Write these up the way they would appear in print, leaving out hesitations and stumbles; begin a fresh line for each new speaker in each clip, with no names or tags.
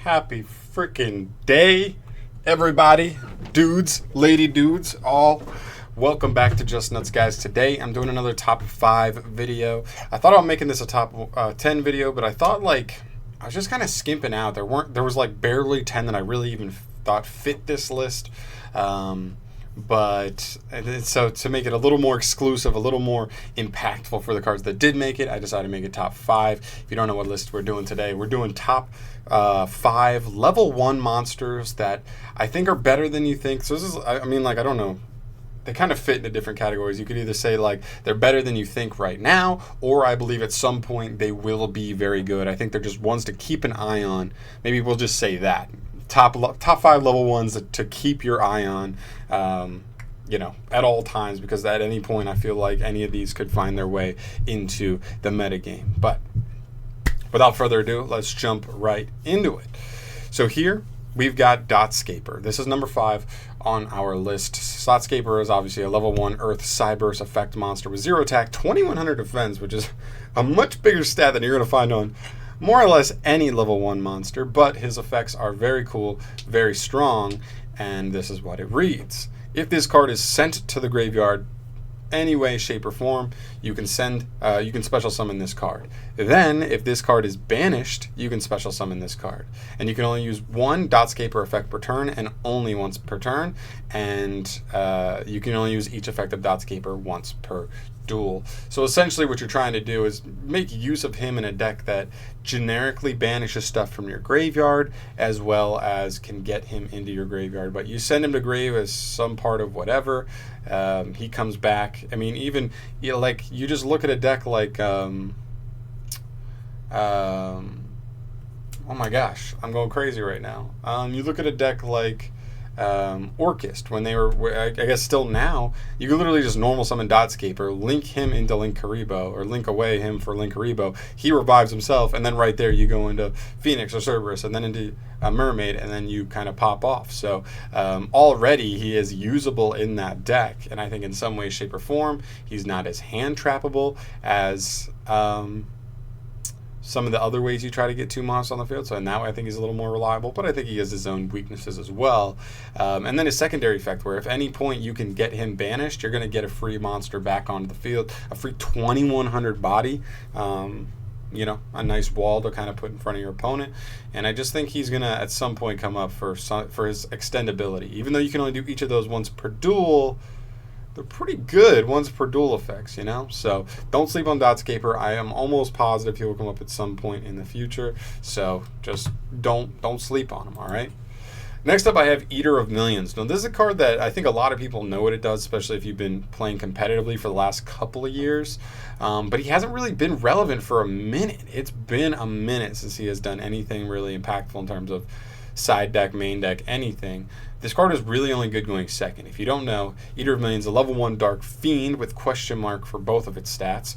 Happy freaking day, everybody, dudes, lady dudes, all. Welcome back to Just Nuts, guys. Today I'm doing another top 5 video. I thought about making this a top 10 video, but I thought I was just kind of skimping out. There was like barely 10 that I really even thought fit this list. But so to make it a little more exclusive, a little more impactful for the cards that did make it, I decided to make it top 5. If you don't know what list we're doing today, we're doing top 5 level 1 monsters that I think are better than you think. So this is, I mean, like, I don't know. They kind of fit into different categories. You could either say like they're better than you think right now, or I believe at some point they will be very good. I think they're just ones to keep an eye on. Maybe we'll just say that. Top 5 level ones to keep your eye on, at all times, because at any point I feel like any of these could find their way into the metagame. But without further ado, let's jump right into it. So here we've got Mudskipper. This is number 5 on our list. Mudskipper is obviously a level 1 Earth Cyberse effect monster with 0 attack, 2100 defense, which is a much bigger stat than you're going to find on more or less any level 1 monster, but his effects are very cool, very strong, and this is what it reads. If this card is sent to the graveyard any way, shape, or form, you can special summon this card. Then, if this card is banished, you can special summon this card. And you can only use one Mudskipper effect per turn, and only once per turn, and you can only use each effect of Mudskipper once per duel. So essentially what you're trying to do is make use of him in a deck that generically banishes stuff from your graveyard, as well as can get him into your graveyard. But you send him to grave as some part of whatever, he comes back. I mean, even you just look at a deck like oh my gosh, I'm going crazy right now. You look at a deck like Orchist, when they were, I guess still now, you can literally just normal summon Mudskipper, link him into Linkuriboh, or link away him for Linkuriboh. He revives himself, and then right there you go into Phoenix or Cerberus, and then into a Mermaid, and then you kind of pop off. So already he is usable in that deck, and I think in some way, shape, or form, he's not as hand trappable as some of the other ways you try to get 2 monsters on the field. So in that way, I think he's a little more reliable, but I think he has his own weaknesses as well. And then his secondary effect, where if any point you can get him banished, you're going to get a free monster back onto the field, a free 2100 body, a nice wall to kind of put in front of your opponent. And I just think he's going to at some point come up for his extendability. Even though you can only do each of those once per duel, they're pretty good once per duel effects, So don't sleep on Mudskipper. I am almost positive he will come up at some point in the future. So just don't sleep on him, all right? Next up, I have Eater of Millions. Now, this is a card that I think a lot of people know what it does, especially if you've been playing competitively for the last couple of years. But he hasn't really been relevant for a minute. It's been a minute since he has done anything really impactful in terms of side deck, main deck, anything. This card is really only good going second. If you don't know, Eater of Millions is a level 1 Dark Fiend with question mark for both of its stats.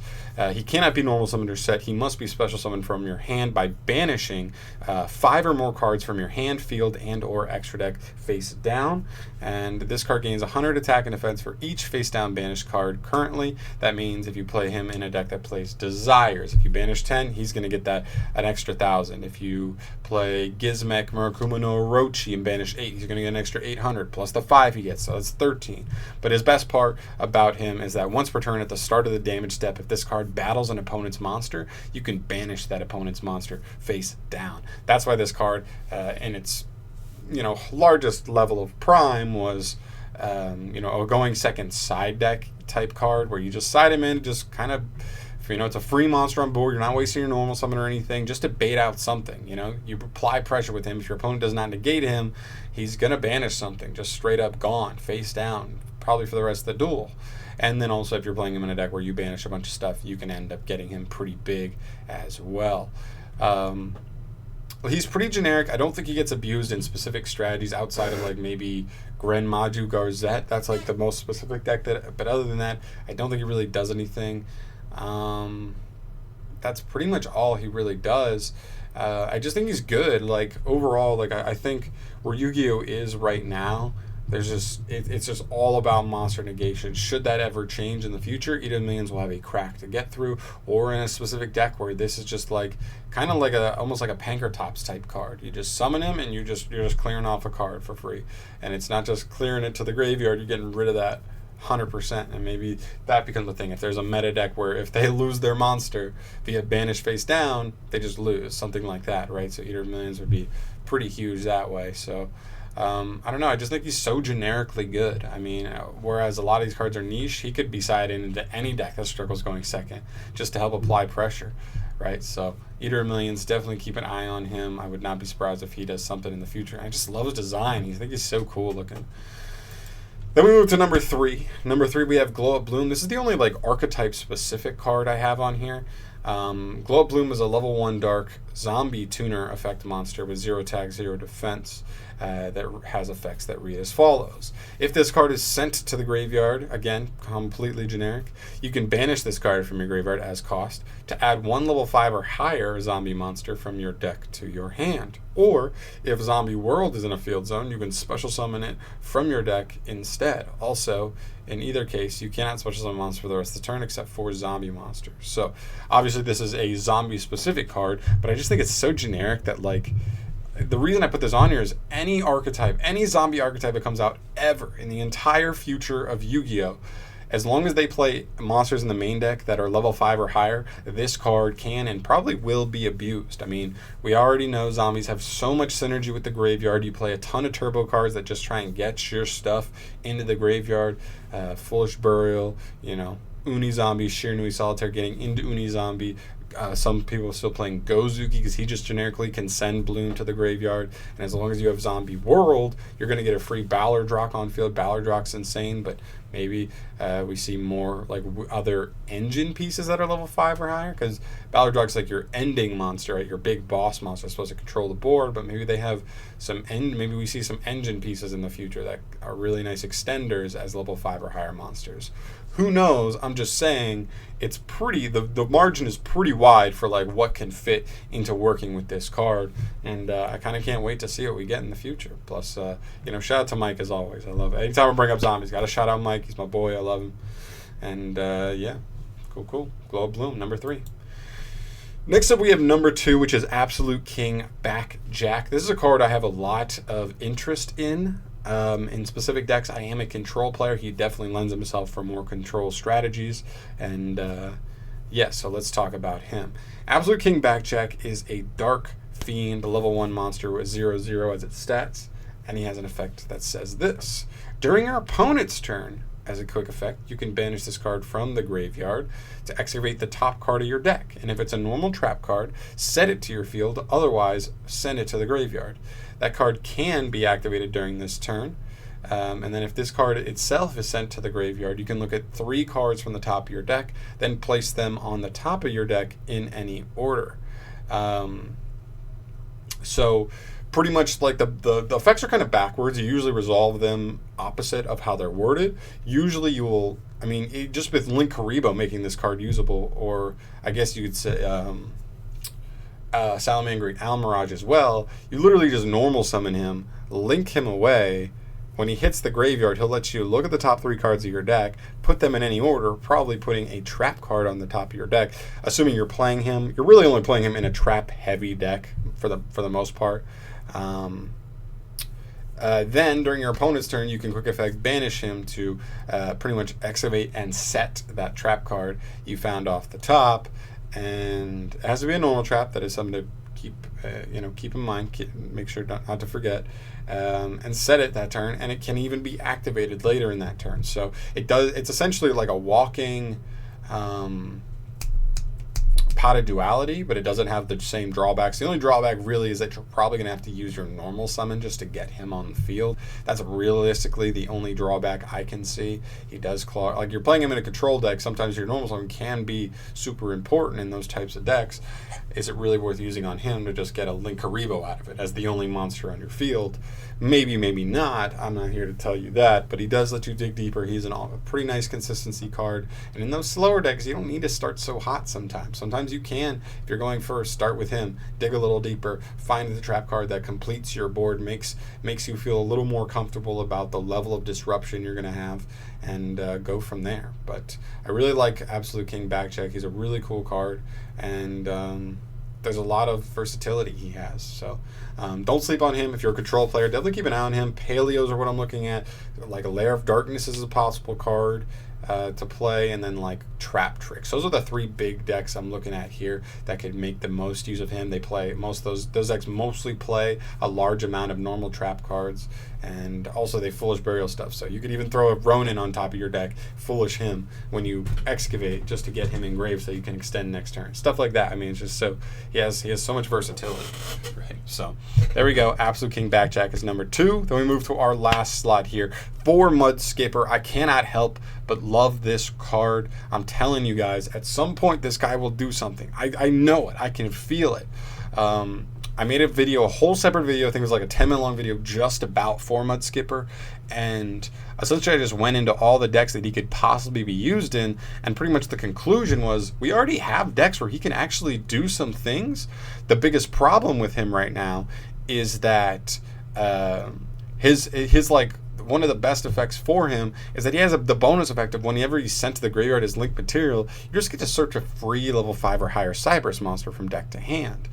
He cannot be normal summoned or set. He must be special summoned from your hand by banishing 5 or more cards from your hand, field, and or extra deck face down. And this card gains 100 attack and defense for each face down banished card currently. That means if you play him in a deck that plays Desires, if you banish 10, he's going to get that an extra 1,000. If you play Gizmek, Murakuma no Orochi and banish 8, he's going to get an extra 800 plus the 5 he gets, so that's 13. But his best part about him is that once per turn at the start of the damage step, if this card battles an opponent's monster, you can banish that opponent's monster face down. That's why this card in its largest level of prime was a going second side deck type card, where you just side him in, just kind of, it's a free monster on board, you're not wasting your normal summon or anything, just to bait out something. You apply pressure with him. If your opponent does not negate him, he's going to banish something, just straight up gone, face down, probably for the rest of the duel. And then also, if you're playing him in a deck where you banish a bunch of stuff, you can end up getting him pretty big as well. He's pretty generic. I don't think he gets abused in specific strategies outside of maybe Gren Maju Garzette. That's the most specific deck but other than that, I don't think he really does anything. That's pretty much all he really does. I just think he's good. Overall, I think where Yu-Gi-Oh is right now, It's just all about monster negation. Should that ever change in the future, Eater of Millions will have a crack to get through, or in a specific deck where this is just like kind of like almost like a Pankratops type card. You just summon him and you're just clearing off a card for free, and it's not just clearing it to the graveyard. You're getting rid of that 100%, and maybe that becomes a thing. If there's a meta deck where if they lose their monster via banish face down, they just lose, something like that, right? So Eater of Millions would be pretty huge that way. So I don't know. I just think he's so generically good. I mean, whereas a lot of these cards are niche, he could be sided into any deck that struggles going second just to help apply pressure, right? So Eater of Millions, definitely keep an eye on him. I would not be surprised if he does something in the future. I just love his design. I think he's so cool looking. Then we move to number 3. Number 3, we have Glow Up Bloom. This is the only like archetype specific card I have on here. Glow Up Bloom is a level 1 dark zombie tuner effect monster with 0 attack, 0 defense that has effects that read as follows. If this card is sent to the graveyard, again, completely generic, you can banish this card from your graveyard as cost to add 1 level 5 or higher zombie monster from your deck to your hand. Or, if Zombie World is in a field zone, you can special summon it from your deck instead. Also, in either case, you cannot special summon monsters for the rest of the turn except for zombie monsters. So, obviously this is a zombie-specific card, but I just think it's so generic that, like, the reason I put this on here is any archetype, any zombie archetype that comes out ever in the entire future of Yu-Gi-Oh!, as long as they play monsters in the main deck that are level 5 or higher, this card can and probably will be abused. I mean, we already know zombies have so much synergy with the graveyard. You play a ton of turbo cards that just try and get your stuff into the graveyard. Foolish Burial, you know, Uni Zombie, Shiranui Solitaire getting into Uni Zombie. Some people are still playing Gozuki because he just generically can send Bloom to the graveyard. And as long as you have Zombie World, you're going to get a free Ballardrock on field. Ballardrock's insane, but maybe we see more like other engine pieces that are level 5 or higher, because Ballardrock's like your ending monster, right? Your big boss monster is supposed to control the board, but maybe they have maybe we see some engine pieces in the future that are really nice extenders as level 5 or higher monsters. Who knows? I'm just saying it's pretty, the margin is pretty wide for like what can fit into working with this card, and I kind of can't wait to see what we get in the future. Plus, you know, shout out to Mike as always. I love it. Anytime I bring up zombies, got to shout out Mike. He's my boy. I love him. And yeah, cool. Glow Up Bloom, number 3. Next up, we have number 2, which is Absolute King Back Jack. This is a card I have a lot of interest in. In specific decks, I am a control player. He definitely lends himself for more control strategies. And yeah, so let's talk about him. Absolute King Backjack is a Dark Fiend, level 1 monster with 0/0 as its stats. And he has an effect that says this. During your opponent's turn, as a quick effect, you can banish this card from the graveyard to excavate the top card of your deck. And if it's a normal trap card, set it to your field. Otherwise, send it to the graveyard. That card can be activated during this turn. And then if this card itself is sent to the graveyard, you can look at 3 cards from the top of your deck, then place them on the top of your deck in any order. So pretty much like the effects are kind of backwards. You usually resolve them opposite of how they're worded. Usually you will, I mean, just with Link Karibo making this card usable, or I guess you could say Salamangreat Almirage as well, you literally just normal summon him, link him away. When he hits the graveyard, he'll let you look at the top 3 cards of your deck, put them in any order, probably putting a trap card on the top of your deck. Assuming you're playing him, you're really only playing him in a trap-heavy deck for the most part. Then, during your opponent's turn, you can quick effect banish him to pretty much excavate and set that trap card you found off the top. And it has to be a normal trap. That is something to keep in mind. Make sure not to forget. And set it that turn, and it can even be activated later in that turn. So it's essentially like a walking pot of duality, but it doesn't have the same drawbacks. The only drawback really is that you're probably going to have to use your normal summon just to get him on the field. That's realistically the only drawback I can see. He does claw, like you're playing him in a control deck, sometimes your normal summon can be super important in those types of decks. Is it really worth using on him to just get a Link Karibo out of it as the only monster on your field? Maybe, maybe not. I'm not here to tell you that, but he does let you dig deeper. He's a pretty nice consistency card. And in those slower decks, you don't need to start so hot sometimes. Sometimes sometimes you can, if you're going first, start with him, dig a little deeper, find the trap card that completes your board, makes you feel a little more comfortable about the level of disruption you're going to have, and go from there. But I really like Absolute King Backcheck. He's a really cool card, and there's a lot of versatility he has. So don't sleep on him if you're a control player. Definitely keep an eye on him. Paleos are what I'm looking at. Like a Lair of Darkness is a possible card to play, and then like Trap Tricks. Those are the 3 big decks I'm looking at here that could make the most use of him. They play most of those decks mostly play a large amount of normal trap cards, and also they Foolish Burial stuff. So you could even throw a Ronin on top of your deck, Foolish him when you excavate, just to get him engraved so you can extend next turn. Stuff like that. I mean, it's just so he has so much versatility, right? So there we go. Absolute King Backjack is number 2. Then we move to our last slot here for Mudskipper. I cannot help but love this card. I'm telling you guys, at some point this guy will do something. I know it. I can feel it. I made a whole separate video, I think it was like a 10-minute long video just about for Mudskipper, and essentially I just went into all the decks that he could possibly be used in, and pretty much the conclusion was we already have decks where he can actually do some things. The biggest problem with him right now is that his like one of the best effects for him is that he has the bonus effect of whenever he's sent to the graveyard as linked material, you just get to search a free level 5 or higher Cyberus monster from deck to hand.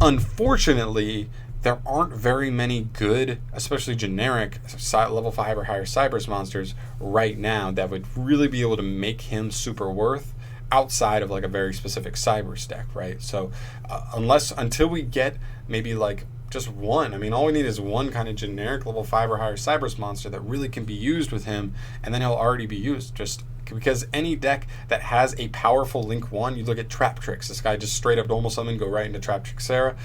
Unfortunately, there aren't very many good, especially generic level 5 or higher Cyberus monsters right now that would really be able to make him super worth outside of like a very specific Cyberus deck, right? So until we get maybe like just one, I mean, all we need is one kind of generic level 5 or higher Cyberus monster that really can be used with him, and then he'll already be used. Just because any deck that has a powerful Link 1, you look at Trap Tricks. This guy just straight up normal summon, go right into Trap Trick Sarah.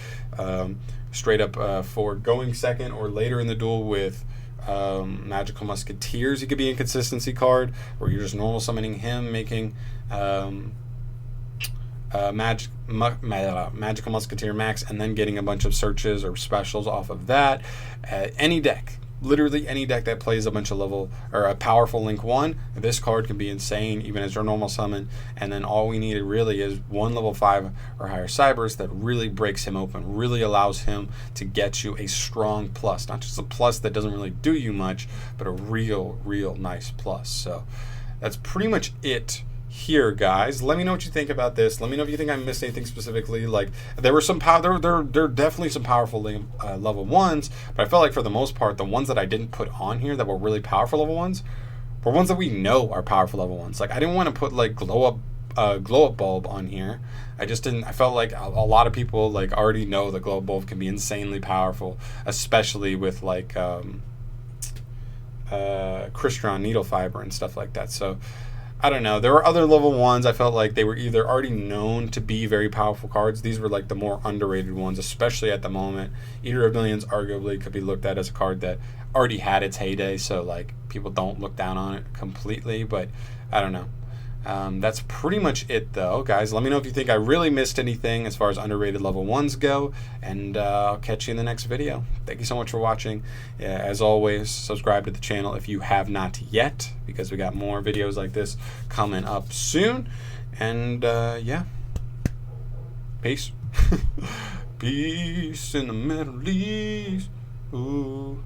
Straight up for going second or later in the duel with Magical Musketeers. He could be an inconsistency card where you're just normal summoning him, making Magical Musketeer max, and then getting a bunch of searches or specials off of that. Any deck. Literally any deck that plays a bunch of level or a powerful Link 1, this card can be insane even as your normal summon, and then all we need really is one level 5 or higher Cyberus that really breaks him open, really allows him to get you a strong plus, not just a plus that doesn't really do you much, but a real nice plus. So that's pretty much it here, guys. Let me know what you think about this. Let me know if you think I missed anything specifically. Like, there were some there are definitely some powerful level 1s, but I felt like for the most part the ones that I didn't put on here that were really powerful level 1s were ones that we know are powerful level 1s. Like, I didn't want to put like glow up bulb on here. I just didn't. I felt like a lot of people like already know that glow up bulb can be insanely powerful, especially with like Crystron needle fiber and stuff like that. So I don't know. There were other level 1s. I felt like they were either already known to be very powerful cards. These were like the more underrated ones, especially at the moment. Eater of Millions arguably could be looked at as a card that already had its heyday, so like people don't look down on it completely, but I don't know. That's pretty much it though, guys. Let me know if you think I really missed anything as far as underrated level 1s go, and I'll catch you in the next video. Thank you so much for watching. As always, subscribe to the channel if you have not yet, because we got more videos like this coming up soon. And yeah, peace. Peace in the Middle East. Ooh.